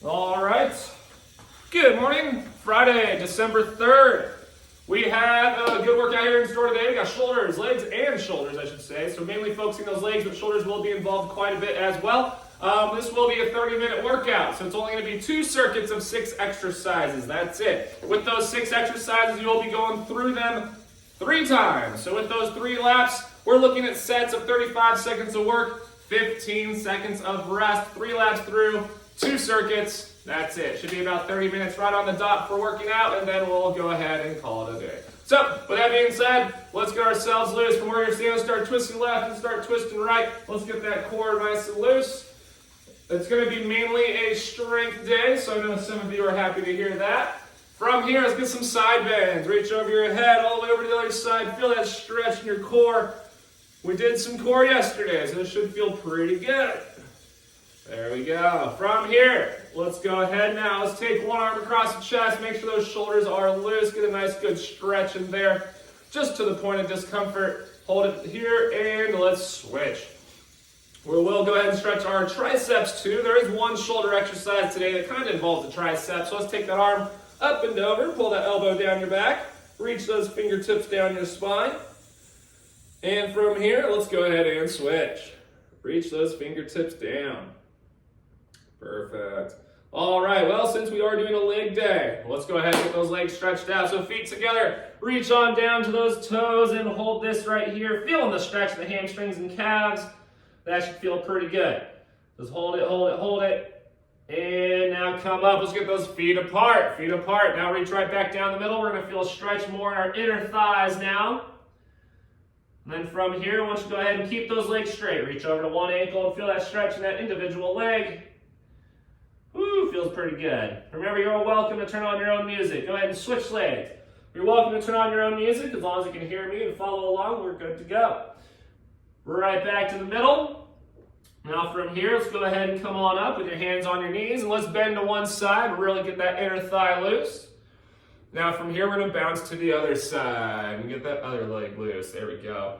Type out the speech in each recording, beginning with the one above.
All right. Good morning. Friday, December 3rd. We have a good workout here in store today. We got shoulders, legs, and shoulders, I should say. So mainly focusing those legs, but shoulders will be involved quite a bit as well. This will be a 30-minute workout, so it's only going to be 2 circuits of 6 exercises. That's it. With those 6 exercises, you will be going through them 3 times. So with those 3 laps, we're looking at sets of 35 seconds of work, 15 seconds of rest, 3 laps through, 2 circuits. That's it. Should be about 30 minutes right on the dot for working out, and then we'll go ahead and call it a day. So, with that being said, let's get ourselves loose. From where you're standing, start twisting left and start twisting right. Let's get that core nice and loose. It's going to be mainly a strength day, so I know some of you are happy to hear that. From here, let's get some side bends. Reach over your head all the way over to the other side. Feel that stretch in your core. We did some core yesterday, so this should feel pretty good. There we go. From here, let's go ahead now. Let's take one arm across the chest. Make sure those shoulders are loose. Get a nice good stretch in there, just to the point of discomfort. Hold it here, and let's switch. We will go ahead and stretch our triceps too. There is one shoulder exercise today that kind of involves the triceps. So let's take that arm up and over. Pull that elbow down your back. Reach those fingertips down your spine. And from here, let's go ahead and switch. Reach those fingertips down. Perfect. All right, well, since we are doing a leg day, let's go ahead and get those legs stretched out. So feet together, reach on down to those toes and hold this right here. Feeling the stretch of the hamstrings and calves. That should feel pretty good. Just hold it, hold it, hold it. And now come up. Let's get those feet apart. Feet apart. Now reach right back down the middle. We're going to feel a stretch more in our inner thighs now. And then from here, I want you to go ahead and keep those legs straight. Reach over to one ankle and feel that stretch in that individual leg. Woo, feels pretty good. Remember, you're welcome to turn on your own music. Go ahead and switch legs. You're welcome to turn on your own music. As long as you can hear me and follow along, we're good to go. Right back to the middle. Now from here, let's go ahead and come on up with your hands on your knees. And let's bend to one side. Really get that inner thigh loose. Now from here, we're going to bounce to the other side and get that other leg loose. There we go.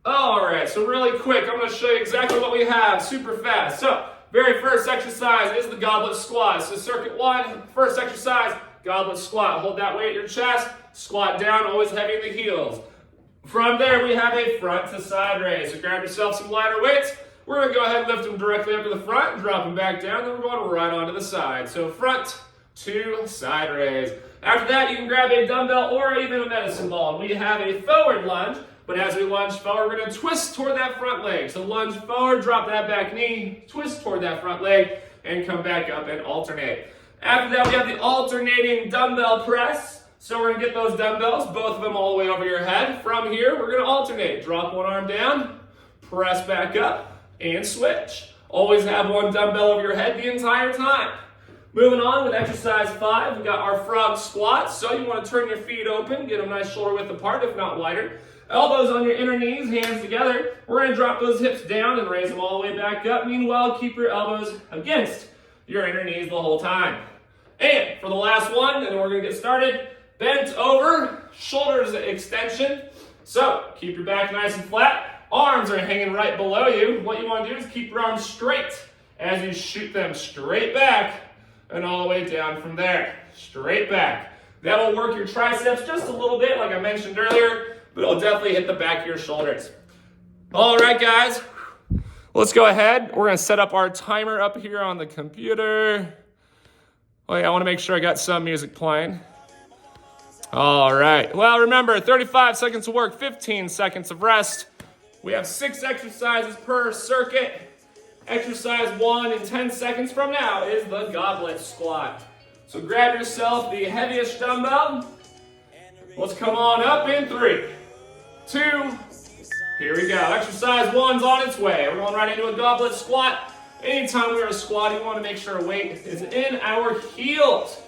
All right, so really quick, I'm going to show you exactly what we have super fast. So, very first exercise is the goblet squat. So circuit 1, first exercise, goblet squat. Hold that weight at your chest, squat down, always heavy in the heels. From there, we have a front to side raise. So grab yourself some lighter weights. We're going to go ahead and lift them directly up to the front, drop them back down, then we're going right onto the side. So front to side raise. After that, you can grab a dumbbell or even a medicine ball. And we have a forward lunge. But as we lunge forward, we're going to twist toward that front leg. So lunge forward, drop that back knee, twist toward that front leg, and come back up and alternate. After that, we have the alternating dumbbell press. So we're going to get those dumbbells, both of them all the way over your head. From here, we're going to alternate. Drop one arm down, press back up, and switch. Always have one dumbbell over your head the entire time. Moving on with exercise 5, we got our frog squat. So you want to turn your feet open, get them nice shoulder width apart, if not wider. Elbows on your inner knees, hands together. We're going to drop those hips down and raise them all the way back up. Meanwhile, keep your elbows against your inner knees the whole time. And for the last one, and then we're going to get started, bent over, shoulders extension. So keep your back nice and flat. Arms are hanging right below you. What you want to do is keep your arms straight as you shoot them straight back and all the way down from there. Straight back. That will work your triceps just a little bit, like I mentioned earlier. But it'll definitely hit the back of your shoulders. All right, guys. Let's go ahead. We're going to set up our timer up here on the computer. Oh, yeah, I want to make sure I got some music playing. All right. Well, remember, 35 seconds of work, 15 seconds of rest. We have 6 exercises per circuit. Exercise 1 in 10 seconds from now is the goblet squat. So grab yourself the heaviest dumbbell. Let's come on up in 3, 2, here we go. Exercise 1's on its way. We're going right into a goblet squat. Anytime we're squatting, we want to make sure our weight is in our heels.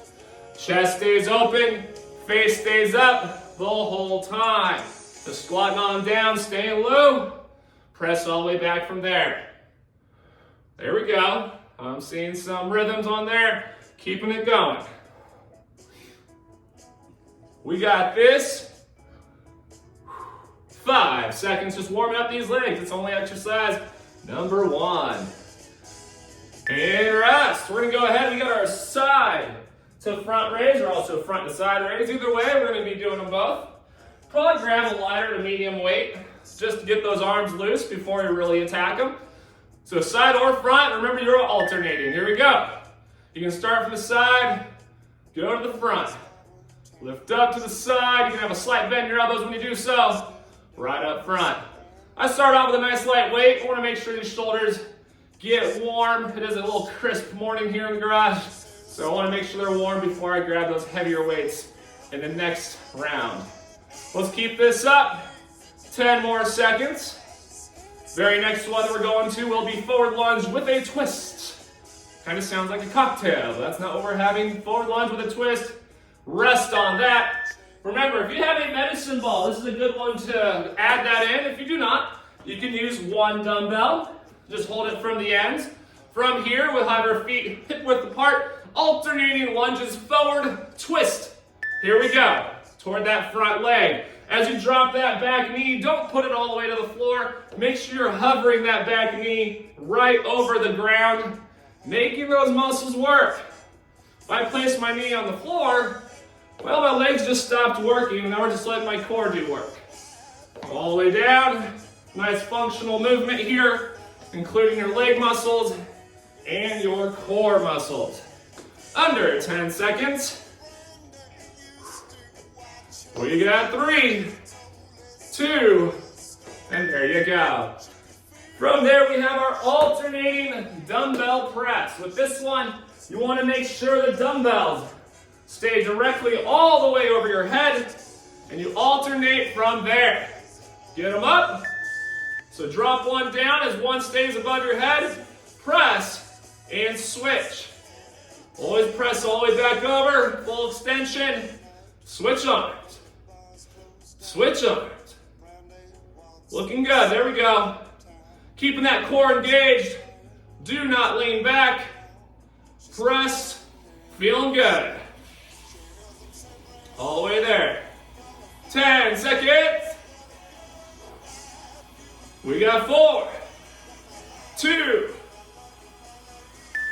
Chest stays open, face stays up the whole time. Just squatting on down, staying low. Press all the way back from there. There we go. I'm seeing some rhythms on there. Keeping it going. We got this. 5 seconds just warming up these legs. It's only exercise number 1. And rest. last, we're going to go ahead. We got our side to front raise, or also front to side raise. Either way, we're going to be doing them both. Probably grab a lighter to medium weight just to get those arms loose before you really attack them. So side or front, remember you're alternating. Here we go. You can start from the side, go to the front. Lift up to the side. You can have a slight bend in your elbows when you do so. Right up front. I start off with a nice light weight. I want to make sure these shoulders get warm. It is a little crisp morning here in the garage, so I want to make sure they're warm before I grab those heavier weights in the next round. Let's keep this up. 10 more seconds. Very next one that we're going to will be forward lunge with a twist. Kind of sounds like a cocktail, but that's not what we're having. Forward lunge with a twist. Rest on that. Remember, if you have a medicine ball, this is a good one to add that in. If you do not, you can use one dumbbell. Just hold it from the ends. From here, we'll have our feet hip width apart, alternating lunges forward, twist. Here we go, toward that front leg. As you drop that back knee, don't put it all the way to the floor. Make sure you're hovering that back knee right over the ground, making those muscles work. If I place my knee on the floor, well, my legs just stopped working, and now we're just letting my core do work. All the way down, nice functional movement here, including your leg muscles and your core muscles. Under 10 seconds. We got 3, 2, and there you go. From there, we have our alternating dumbbell press. With this one, you want to make sure the dumbbells stay directly all the way over your head, and you alternate from there. Get them up. So drop one down as one stays above your head. Press and switch. Always press all the way back over. Full extension. Switch arms. Switch arms. Looking good. There we go. Keeping that core engaged. Do not lean back. Press. Feeling good. All the way there. 10 seconds. We got 4, 2,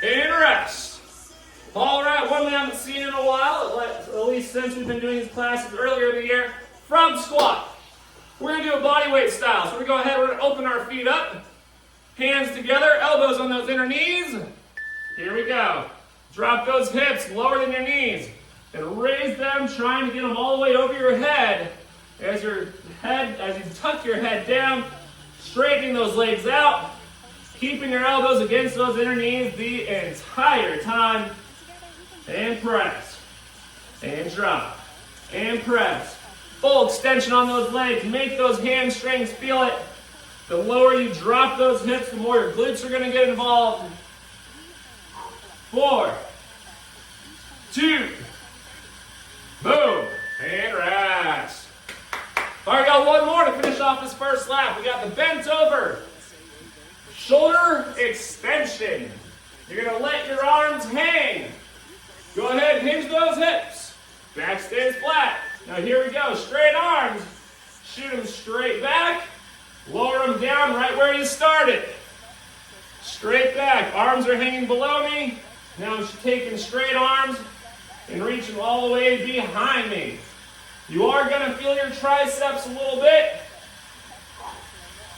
and rest. All right, one we haven't seen in a while, at least since we've been doing these classes earlier in the year, front squat. We're going to do a body weight style. So we're going to go ahead, we're going to open our feet up, hands together, elbows on those inner knees. Here we go. Drop those hips lower than your knees, and raise them, trying to get them all the way over your head. As you tuck your head down, straightening those legs out, keeping your elbows against those inner knees the entire time. And press. And drop. And press. Full extension on those legs. Make those hamstrings feel it. The lower you drop those hips, the more your glutes are going to get involved. 4, 2, boom, and rest. All right, got one more to finish off this first lap. We got the bent over shoulder extension. You're going to let your arms hang. Go ahead and hinge those hips. Back stays flat. Now here we go. Straight arms. Shoot them straight back. Lower them down right where you started. Straight back. Arms are hanging below me. Now I'm taking straight arms and reaching all the way behind me. You are going to feel your triceps a little bit.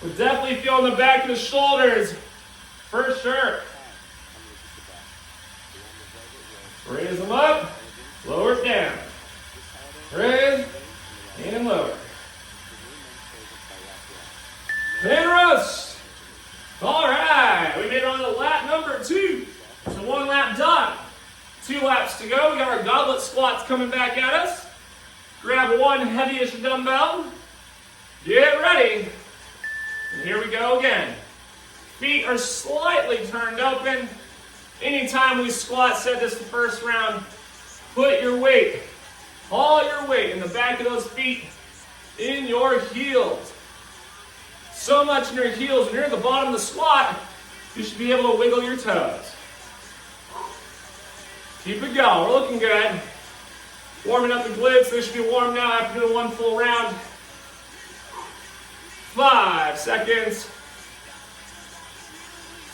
We're definitely feeling the back of the shoulders, for sure. Raise them up, lower it down. Raise and lower. And rest. All right, we made it on to lap number 2. So 1 lap done. 2 laps to go. We got our goblet squats coming back at us. Grab one heavyish dumbbell. Get ready. And here we go again. Feet are slightly turned open. Anytime we squat, said this the first round, put your weight, all your weight in the back of those feet, in your heels. So much in your heels. When you're at the bottom of the squat, you should be able to wiggle your toes. Keep it going. We're looking good. Warming up the glutes. They should be warm now after doing 1 full round. 5 seconds.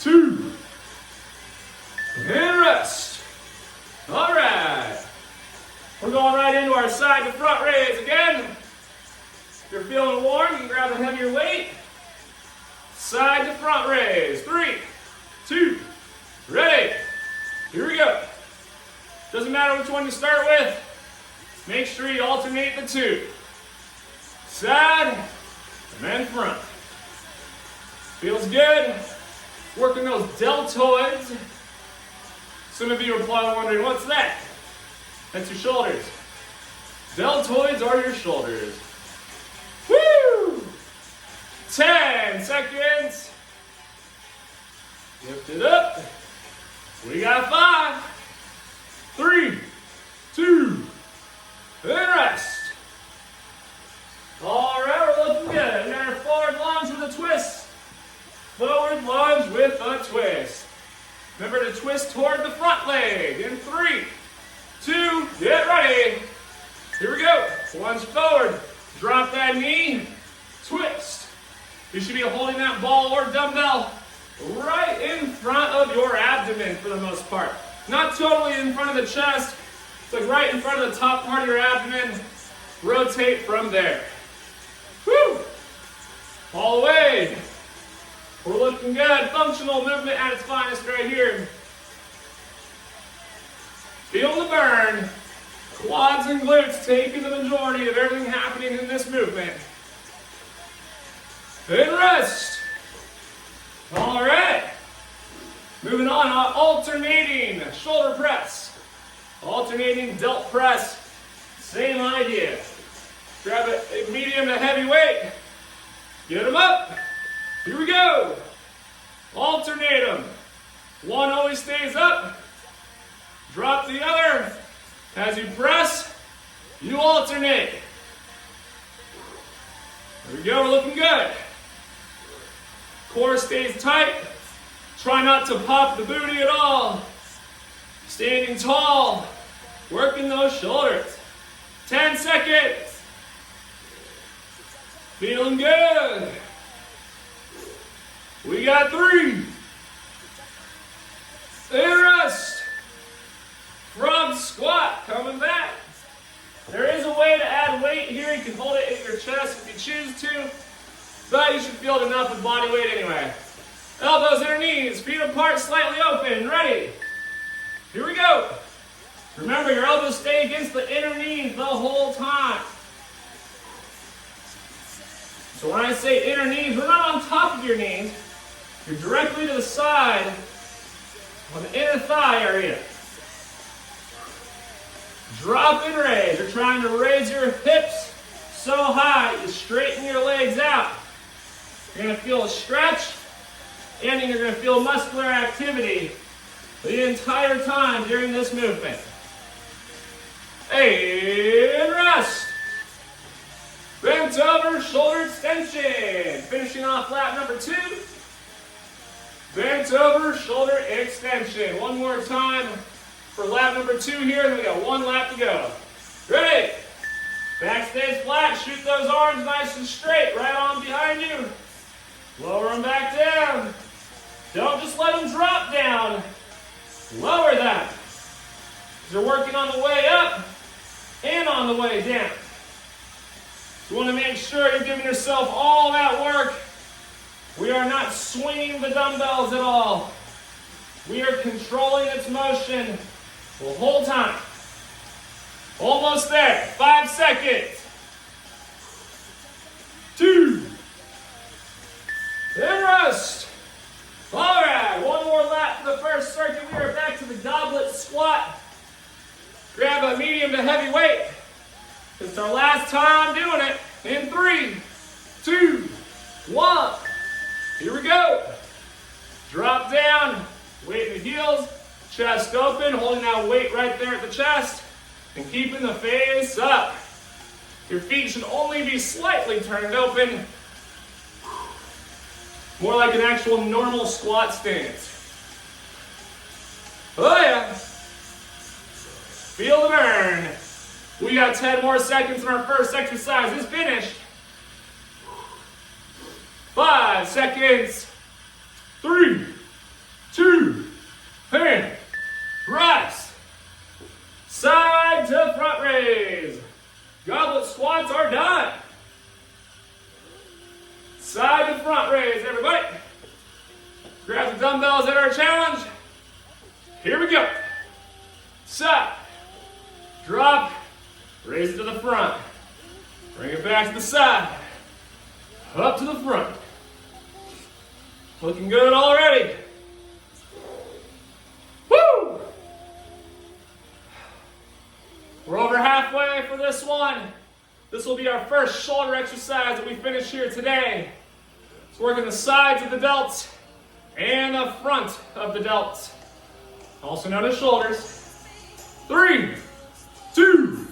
2. And rest. rest. All right. We're going right into our side to front raise again. If you're feeling warm, you can grab a heavier weight. Side to front raise. 3, 2, ready. Here we go. Doesn't matter which one you start with. Make sure you alternate the two. Side and then front. Feels good. Working those deltoids. Some of you are probably wondering, what's that? That's your shoulders. Deltoids are your shoulders. Woo! 10 seconds. Lift it up. We got 5, 3, 2, and rest. All right, we're looking good. We got our forward lunge with a twist. Forward lunge with a twist. Remember to twist toward the front leg. In 3, 2, get ready. Here we go. Lunge forward. Drop that knee. Twist. You should be holding that ball or dumbbell right in front of your abdomen for the most part. Not totally in front of the chest. It's like right in front of the top part of your abdomen. Rotate from there. Woo! All the way. We're looking good. Functional movement at its finest right here. Feel the burn. Quads and glutes taking the majority of everything happening in this movement. And rest. All right. Moving on, alternating shoulder press. Alternating delt press. Same idea. Grab a medium to heavy weight. Get them up. Here we go. Alternate them. One always stays up. Drop the other. As you press, you alternate. There we go, we're looking good. Core stays tight. Try not to pop the booty at all. Standing tall. Working those shoulders. 10 seconds. Feeling good. We got 3. And rest. Frog squat coming back. There is a way to add weight here. You can hold it in your chest if you choose to, but you should feel it enough with body weight anyway. Elbows inner knees, feet apart, slightly open. Ready? Here we go. Remember, your elbows stay against the inner knees the whole time. So when I say inner knees, we're not on top of your knees. You're directly to the side on the inner thigh area. Drop and raise. You're trying to raise your hips so high you straighten your legs out. You're going to feel a stretch, and you're going to feel muscular activity the entire time during this movement. And rest. Bent over, shoulder extension. Finishing off lap number 2. Bent over, shoulder extension. One more time for lap number 2 here, and we got 1 lap to go. Ready? Back stays flat. Shoot those arms nice and straight, right on behind you. Lower them back down. Don't just let them drop down. Lower that. They're working on the way up and on the way down. You want to make sure you're giving yourself all that work. We are not swinging the dumbbells at all. We are controlling its motion the whole time. Almost there. 5 seconds. 2. And rest. All right, 1 more lap for the first circuit. We are back to the goblet squat. Grab a medium to heavy weight. It's our last time doing it. In 3, 2, 1. Here we go. Drop down. Weight in the heels. Chest open. Holding that weight right there at the chest. And keeping the face up. Your feet should only be slightly turned open. More like an actual normal squat stance. Oh yeah. Feel the burn. We got 10 more seconds in our first exercise. It's finished. 5 seconds. 3, 2, and rest. Here we go. Side, drop, raise it to the front. Bring it back to the side, up to the front. Looking good already. Woo! We're over halfway for this one. This will be our first shoulder exercise that we finish here today. It's working the sides of the delts and the front of the delts, also known as shoulders. 3, 2,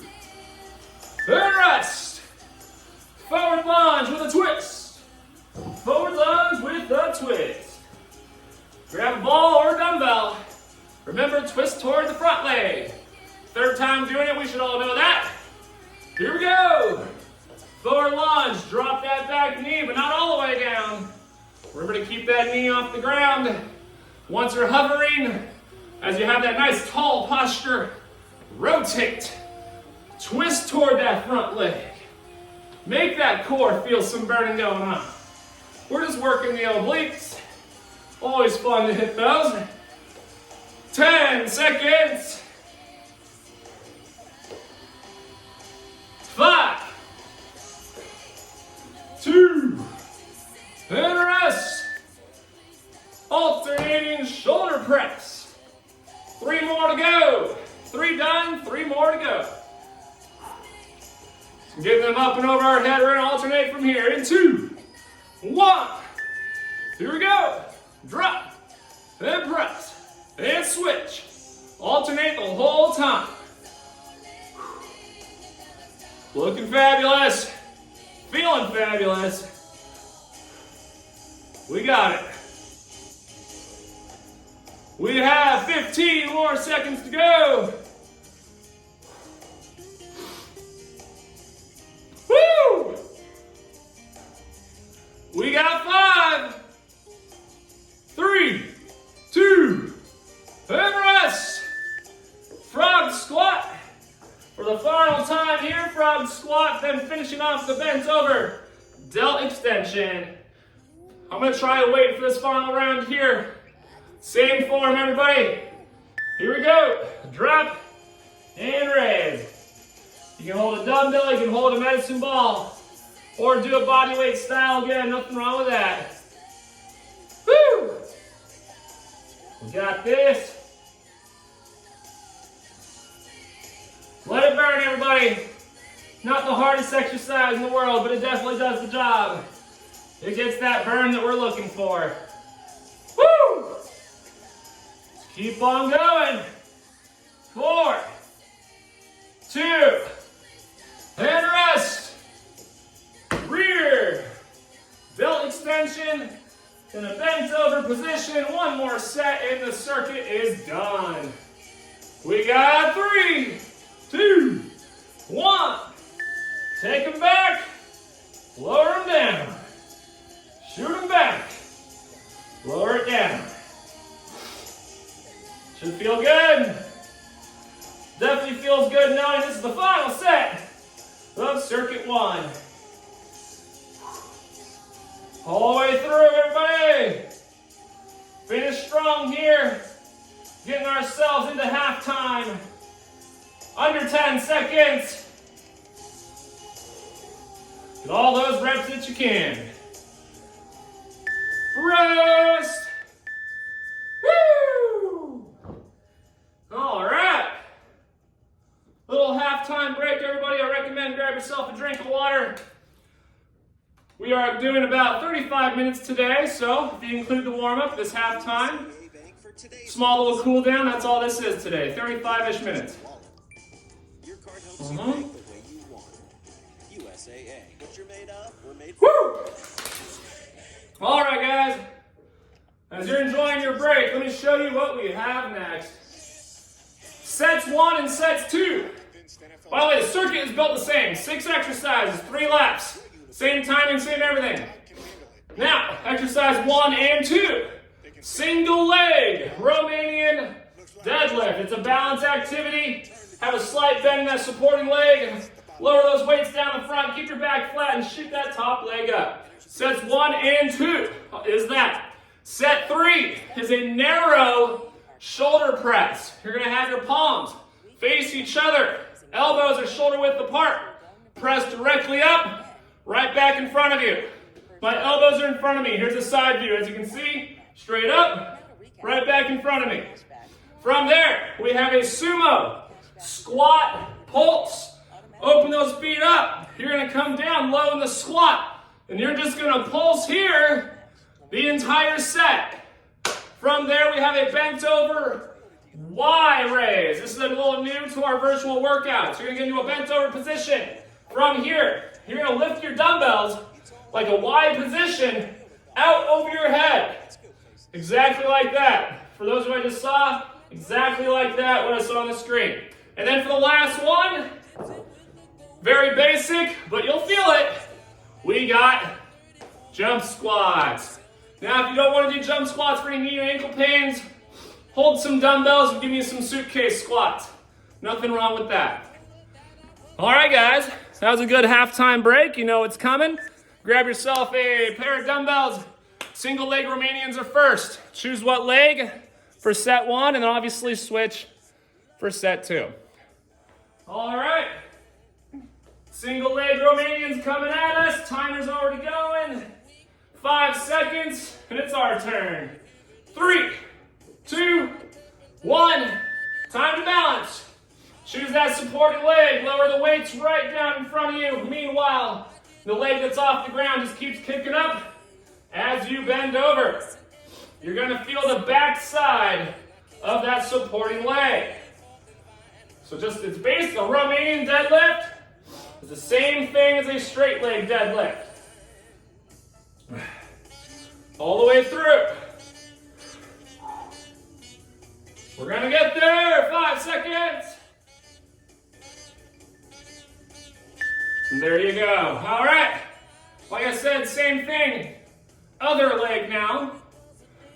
and rest. Forward lunge with a twist. Forward lunge with a twist. Grab a ball or a dumbbell. Remember, twist toward the front leg. Third time doing it, we should all know that. Here we go. Forward lunge, drop that back knee, but not all the way down. Remember to keep that knee off the ground. Once you're hovering, as you have that nice tall posture, rotate. Twist toward that front leg. Make that core feel some burning going on. We're just working the obliques. Always fun to hit those. 10 seconds. 5, 2, and rest. Alternating shoulder press. 3 more to go. 3 done, 3 more to go. So getting them up and over our head. We're going to alternate from here in 2, 1. Here we go. Drop, and press, and switch. Alternate the whole time. Looking fabulous. Feeling fabulous. We got it. We have 15 more seconds to go. Woo! We got 5, 3, 2, and rest. Frog squat. For the final time here, frog squat, then finishing off the bent over delt extension. I'm going to try to wait for this final round here. Same form, everybody. Here we go. Drop and raise. You can hold a dumbbell, you can hold a medicine ball, or do a body weight style again. Nothing wrong with that. Woo! We got this. Let it burn, everybody. Not the hardest exercise in the world, but it definitely does the job. It gets that burn that we're looking for. Woo! Keep on going. 4, 2, and rest. Rear delt extension in a bent over position. 1 more set and the circuit is done. We got 3, 2, 1. Take them back. Lower them down. Shoot them back. Lower it down. Should feel good. Definitely feels good knowing this is the final set of circuit 1. All the way through, everybody. Finish strong here. Getting ourselves into halftime. Under 10 seconds. Get all those reps that you can. Rest. Woo! All right. Little halftime break, everybody. I recommend grab yourself a drink of water. We are doing about 35 minutes today, so if you include the warm-up, this halftime, small little cool down, that's all this is today, 35-ish minutes. Woo! All right, guys. As you're enjoying your break, let me show you what we have next. Sets 1 and sets 2. By the way, the circuit is built the same. 6 exercises, 3 laps. Same timing, same everything. Now, exercise 1 and 2. Single leg, Romanian deadlift. It's a balance activity. Have a slight bend in that supporting leg. Lower those weights down the front. Keep your back flat and shoot that top leg up. Sets 1 and 2 is that. Set 3 is a narrow shoulder press. You're gonna have your palms face each other. Elbows are shoulder width apart. Press directly up, right back in front of you. My elbows are in front of me. Here's a side view. As you can see, straight up, right back in front of me. From there, we have a sumo squat pulse. Open those feet up. You're gonna come down low in the squat, and you're just gonna pulse here the entire set. From there, we have a bent over Y raise. This is a little new to our virtual workouts. You're gonna get into a bent over position. From here, you're gonna lift your dumbbells like a Y position out over your head. Exactly like that. For those who I just saw, exactly like that, what I saw on the screen. And then for the last one, very basic, but you'll feel it. We got jump squats. Now, if you don't want to do jump squats for any knee or ankle pains, hold some dumbbells and give me some suitcase squats. Nothing wrong with that. All right, guys, that was a good halftime break. You know what's coming. Grab yourself a pair of dumbbells. Single leg Romanians are first. Choose what leg for set 1, and then obviously switch for set 2. All right. Single leg Romanians coming at us. Timer's already going. 5 seconds, and it's our turn. 3, 2, 1. Time to balance. Choose that supporting leg. Lower the weights right down in front of you. Meanwhile, the leg that's off the ground just keeps kicking up as you bend over. You're going to feel the back side of that supporting leg. So it's basically a Romanian deadlift. It's the same thing as a straight leg deadlift. All the way through. We're going to get there. 5 seconds. And there you go. All right. Like I said, same thing. Other leg now.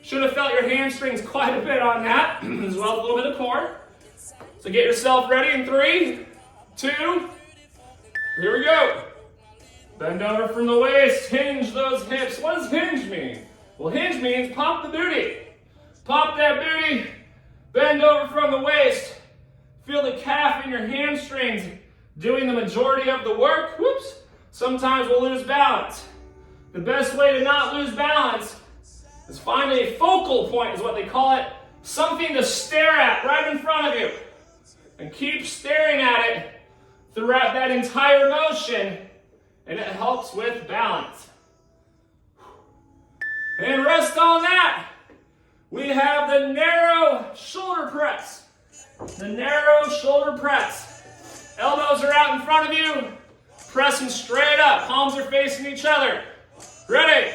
Should have felt your hamstrings quite a bit on that, as well as a little bit of core. So get yourself ready in 3, 2, here we go. Bend over from the waist, hinge those hips. What does hinge mean? Well, hinge means pop the booty. Pop that booty, bend over from the waist. Feel the calf and your hamstrings doing the majority of the work. Whoops. Sometimes we'll lose balance. The best way to not lose balance is find a focal point, is what they call it. Something to stare at right in front of you. And keep staring at it throughout that entire motion, and it helps with balance. And rest on that. We have the narrow shoulder press. The narrow shoulder press. Elbows are out in front of you. Pressing straight up. Palms are facing each other. Ready?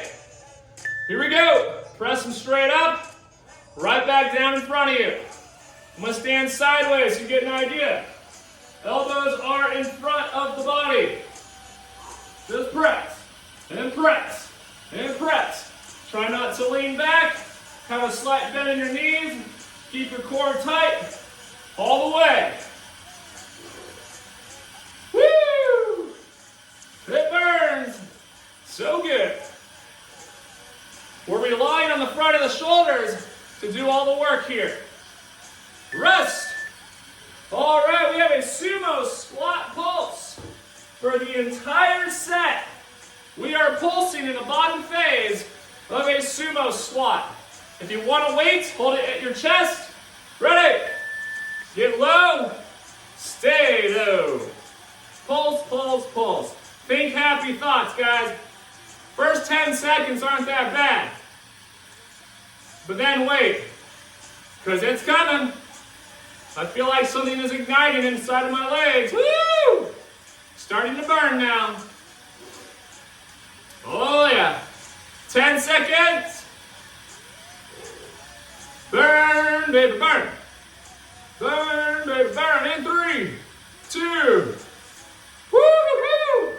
Here we go. Pressing straight up. Right back down in front of you. I'm going to stand sideways so you get an idea. Elbows are in front of the body. Just press, and press, and press. Try not to lean back. Have a slight bend in your knees. Keep your core tight. All the way. Woo! It burns. So good. We're relying on the front of the shoulders to do all the work here. Rest. All right, we have a sumo squat pulse for the entire set. We are pulsing in the bottom phase of a sumo squat. If you want to wait, hold it at your chest. Ready? Get low. Stay low. Pulse, pulse, pulse. Think happy thoughts, guys. First 10 seconds aren't that bad. But then wait, because it's coming. I feel like something is igniting inside of my legs. Woo! Starting to burn now. Oh yeah. 10 seconds. Burn, baby, burn. Burn, baby, burn. In 3, 2. Woo-hoo-hoo!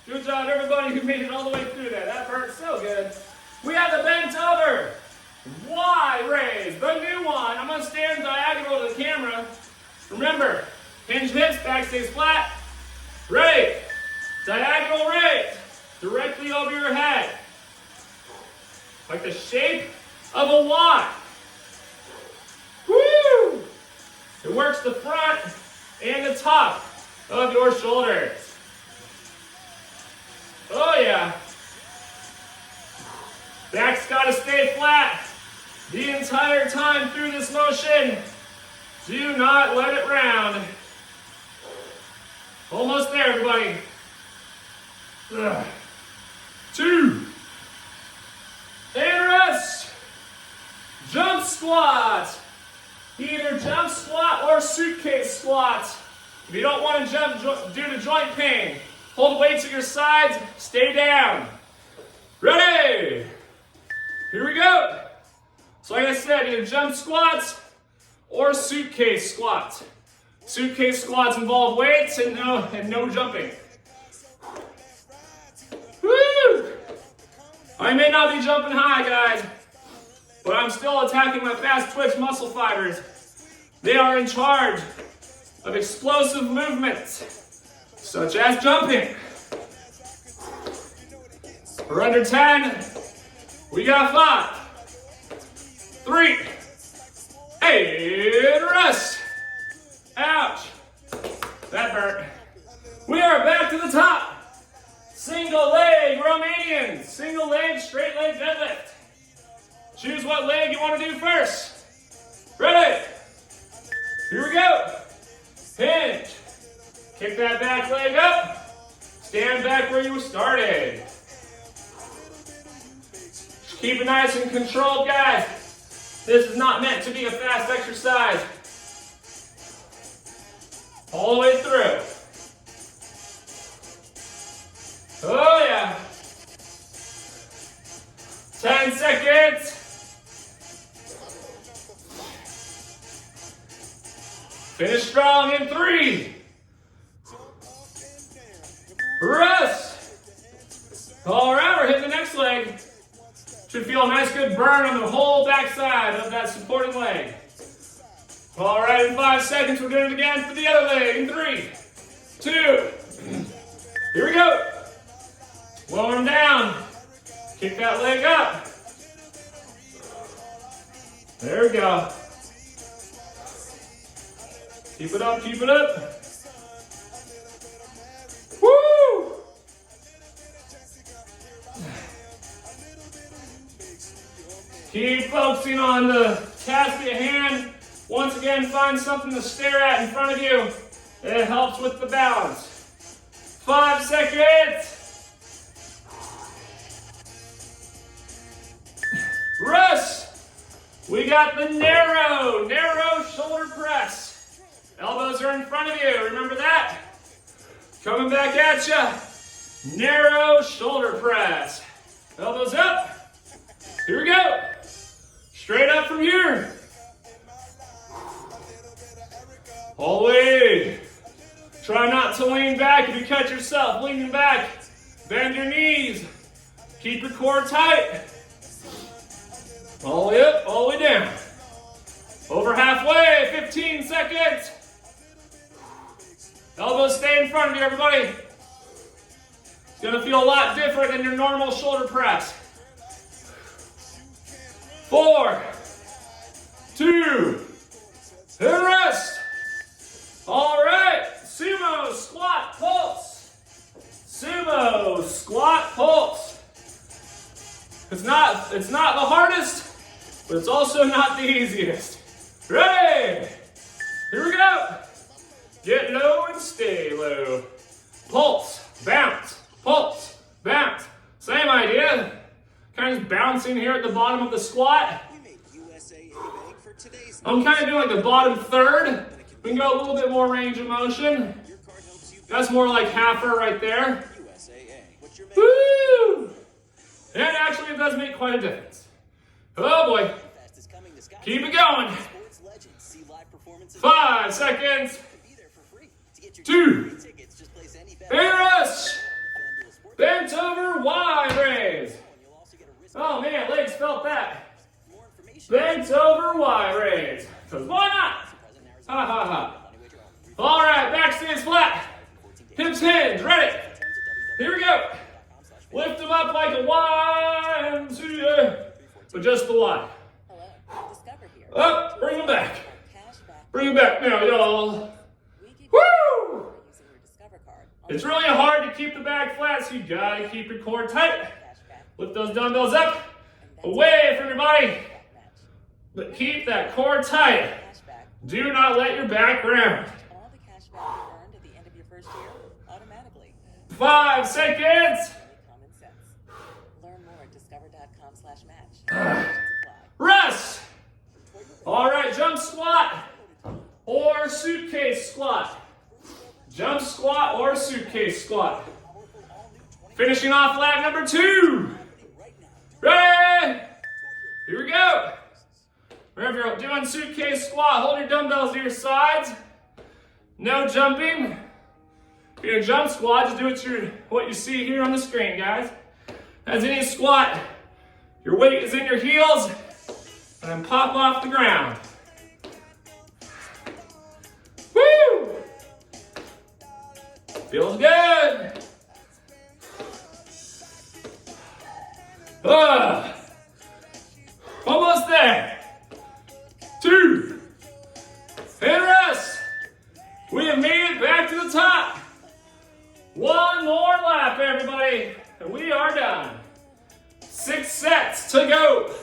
Good job, everybody who made it all the way through that. That burnt so good. We have the bent over Y raise, the new one. I'm going to stand diagonal to the camera. Remember, hinge hips, back stays flat. Ready. Diagonal raise, directly over your head. Like the shape of a Y. Woo! the front and the top of your shoulders. Oh yeah. Back's gotta stay flat the entire time through this motion. Do not let it round. Almost there, everybody. 2. And rest. Jump squat. Either jump squat or suitcase squat. If you don't want to jump due to joint pain, hold weights at your sides, stay down. Ready? Here we go. So like I said, either jump squats or suitcase squats. Suitcase squats involve weights and no jumping. Woo! I may not be jumping high, guys, but I'm still attacking my fast twitch muscle fibers. They are in charge of explosive movements, such as jumping. We're under 10. We got 5, 3, and rest. Ouch. That hurt. We are back to the top. Single leg Romanian. Single leg, straight leg deadlift. Choose what leg you want to do first. Ready? Here we go. Hinge. Kick that back leg up. Stand back where you started. Keep it nice and controlled, guys. This is not meant to be a fast exercise. All the way through. Oh yeah. 10 seconds. Finish strong in 3. Rest. All right, we're hitting the next leg. Should feel a nice good burn on the whole backside of that supporting leg. All right, in 5 seconds, we're doing it again for the other leg in 3, 2. Here we go. Lower them down. Kick that leg up. There we go. Keep it up, keep it up. Woo! Keep focusing on the task at hand. Once again, find something to stare at in front of you. It helps with the balance. 5 seconds. Rest. We got the narrow shoulder press. Elbows are in front of you. Remember that? Coming back at you. Narrow shoulder press. Elbows up. Here we go. Straight up from here. All the way. Try not to lean back if you catch yourself leaning back. Bend your knees. Keep your core tight. All the way up, all the way down. Over halfway, 15 seconds. Elbows stay in front of you, everybody. It's gonna feel a lot different than your normal shoulder press. 4, 2, and rest. All right, sumo squat pulse. Sumo squat pulse. It's not the hardest, but it's also not the easiest. Ready? Here we go. Get low and stay low. Pulse, bounce, pulse, bounce. Same idea. Kind of just bouncing here at the bottom of the squat. I'm kind of doing like the bottom third. We can go a little bit more range of motion. That's more like halfer right there. Woo! And actually, it does make quite a difference. Oh boy. Keep it going. 5 seconds. 2. And rest. Bent over wide raise. Oh man, legs felt that. Bent over wide raise. Because why not? Ha ha ha. All right, back stands flat. Hips hinge. Ready? Here we go. Lift them up like a Y, 2, but just the Y. Up, bring them back. Bring it back now, y'all. Woo! It's really hard to keep the bag flat, so you gotta keep your core tight. Lift those dumbbells up, away from your body. But keep that core tight. Do not let your back round. 5 seconds. Learn more at discover.com/match. Rest. All right, jump squat or suitcase squat. Jump squat or suitcase squat. Finishing off leg number 2. Ready? Here we go. Remember, you're doing suitcase squat. Hold your dumbbells to your sides. No jumping. If you're gonna jump squat, just do what you see here on the screen, guys. As any squat, your weight is in your heels, and then pop off the ground. Woo! Feels good. Almost there. 2. And rest. We have made it back to the top. 1 more lap, everybody, and we are done. 6 sets to go.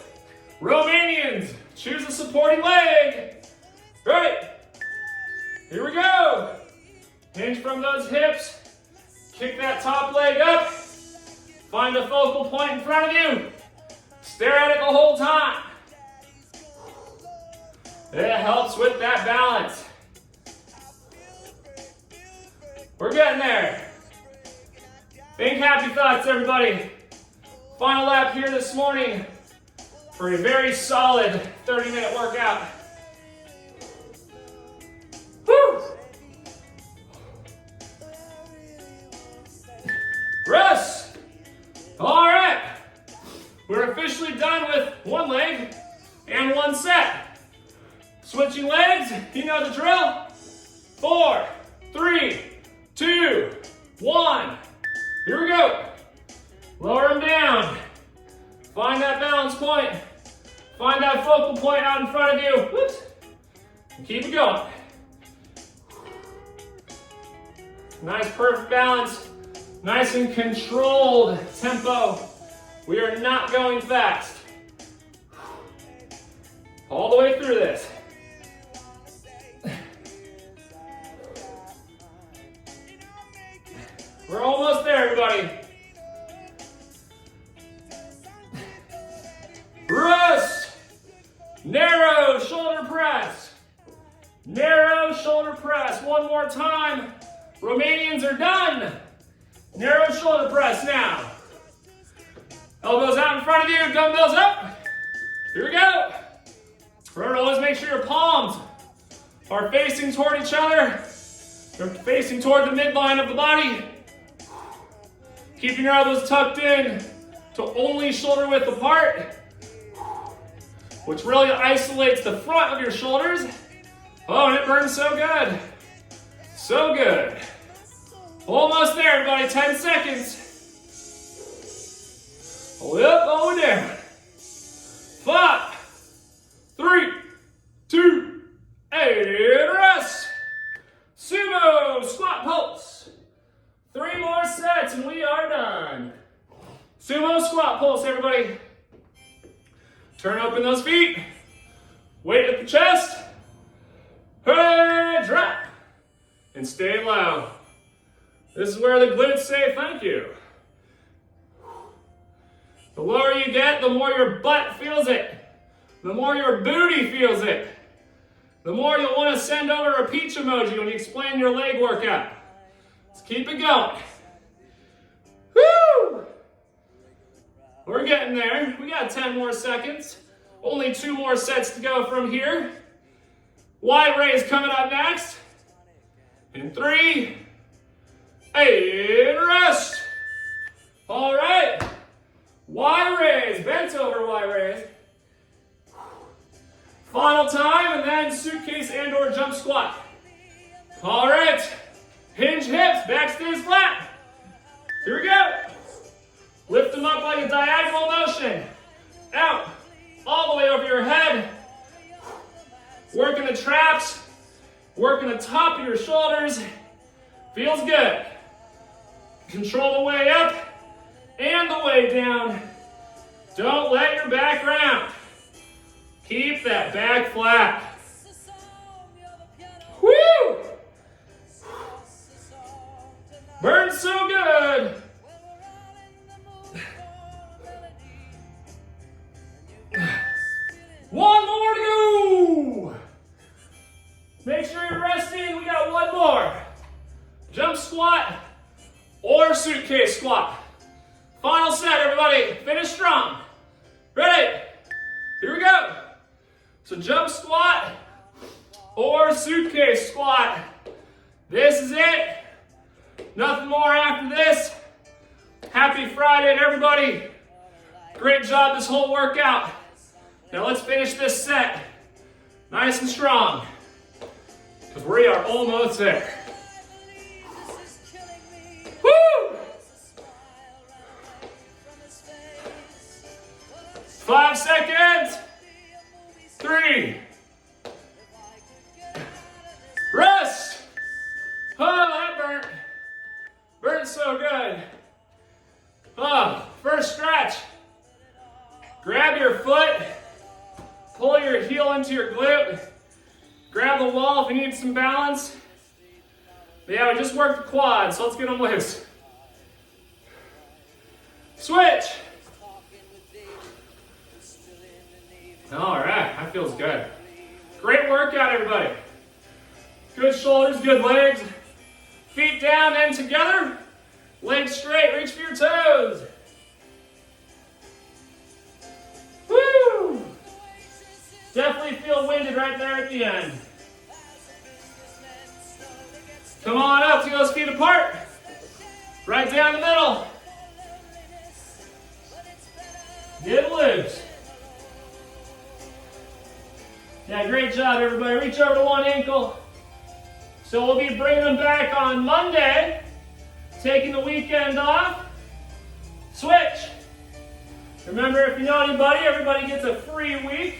Romanians, choose a supporting leg. Right. Here we go. Hinge from those hips. Kick that top leg up. Find a focal point in front of you. Stare at it the whole time. It helps with that balance. We're getting there. Think happy thoughts, everybody. Final lap here this morning for a very solid 30-minute workout. Woo! Rest. All right. We're officially done with 1 leg and 1 set. Switching legs, you know the drill. 4, 3, 2, 1. Here we go. Lower them down. Find that balance point. Find that focal point out in front of you. Whoops. And keep it going. Nice, perfect balance. Nice and controlled tempo. We are not going fast. All the way through this. We're almost there, everybody. Rest. Narrow shoulder press. Narrow shoulder press. 1 more time. Romanians are done. Narrow shoulder press now. Elbows out in front of you, dumbbells up. Here we go. Remember, always make sure your palms are facing toward each other. You're facing toward the midline of the body. Keeping your elbows tucked in to only shoulder width apart, which really isolates the front of your shoulders. Oh, and it burns so good. So good. Almost there, everybody. 10 seconds. Hold up, hold down. 5, 3, 2, and rest. Sumo squat pulse. 3 more sets and we are done. Sumo squat pulse, everybody. Turn open those feet. Weight at the chest. Hey, drop. And stay low. This is where the glutes say thank you. The lower you get, the more your butt feels it. The more your booty feels it. The more you'll want to send over a peach emoji when you explain your leg workout. Let's keep it going. Woo! We're getting there. We got 10 more seconds. Only 2 more sets to go from here. Wide raise coming up next. In 3, and rest. All right. Wide raise, bent over wide raise. Final time, and then suitcase and or jump squat. All right. Hinge hips, back stays flat. Here we go. Lift them up like a diagonal motion. Out, all the way over your head. Working the traps Working the top of your shoulders. Feels good. Control the way up and the way down. Don't let your back round. Keep that back flat. Woo! Burns so good. One more to go. Make sure you're resting. We got one more. Jump squat or suitcase squat. Final set, everybody. Finish strong. Ready? Here we go. So jump squat or suitcase squat. This is it. Nothing more after this. Happy Friday to everybody. Great job this whole workout. Now let's finish this set nice and strong, because we are almost there. Woo! 5 seconds. 3. Rest. Oh, that burnt. Burnt so good. Oh, first stretch. Grab your foot. Pull your heel into your glute. Grab the wall if you need some balance. But yeah, we just worked the quads, so let's get them loose. Switch. All right, that feels good. Great workout, everybody. Good shoulders, good legs. Feet down and together. Legs straight, reach for your toes. Woo! Definitely feel winded right there at the end. Come on up, take those feet apart. Right down the middle. Get loose. Yeah, great job, everybody. Reach over to one ankle. So we'll be bringing them back on Monday, taking the weekend off. Switch. Remember, if you know anybody, everybody gets a free week.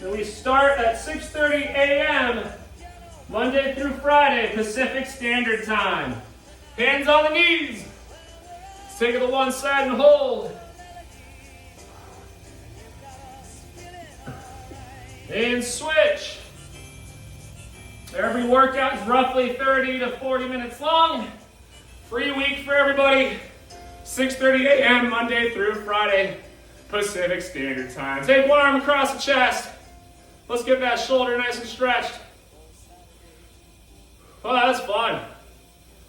And we start at 6:30 a.m. Monday through Friday, Pacific Standard Time. Hands on the knees. Let's take it to one side and hold. And switch. Every workout is roughly 30 to 40 minutes long. Free week for everybody. 6:30 a.m. Monday through Friday, Pacific Standard Time. Take one arm across the chest. Let's get that shoulder nice and stretched. Oh, that's fun.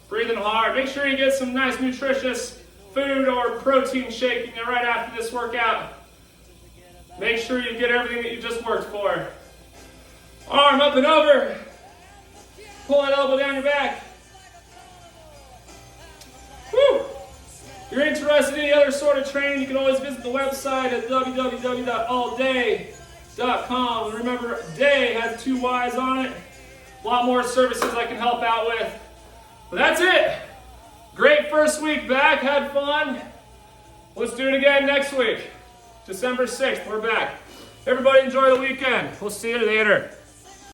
Breathing hard. Make sure you get some nice nutritious food or protein shake in you right after this workout. Make sure you get everything that you just worked for. Arm up and over. Pull that elbow down your back. Woo! If you're interested in any other sort of training, you can always visit the website at www.allday.com. Remember, day has 2 Y's on it. A lot more services I can help out with. But that's it. Great first week back. Had fun. Let's do it again next week. December 6th, we're back. Everybody enjoy the weekend. We'll see you later.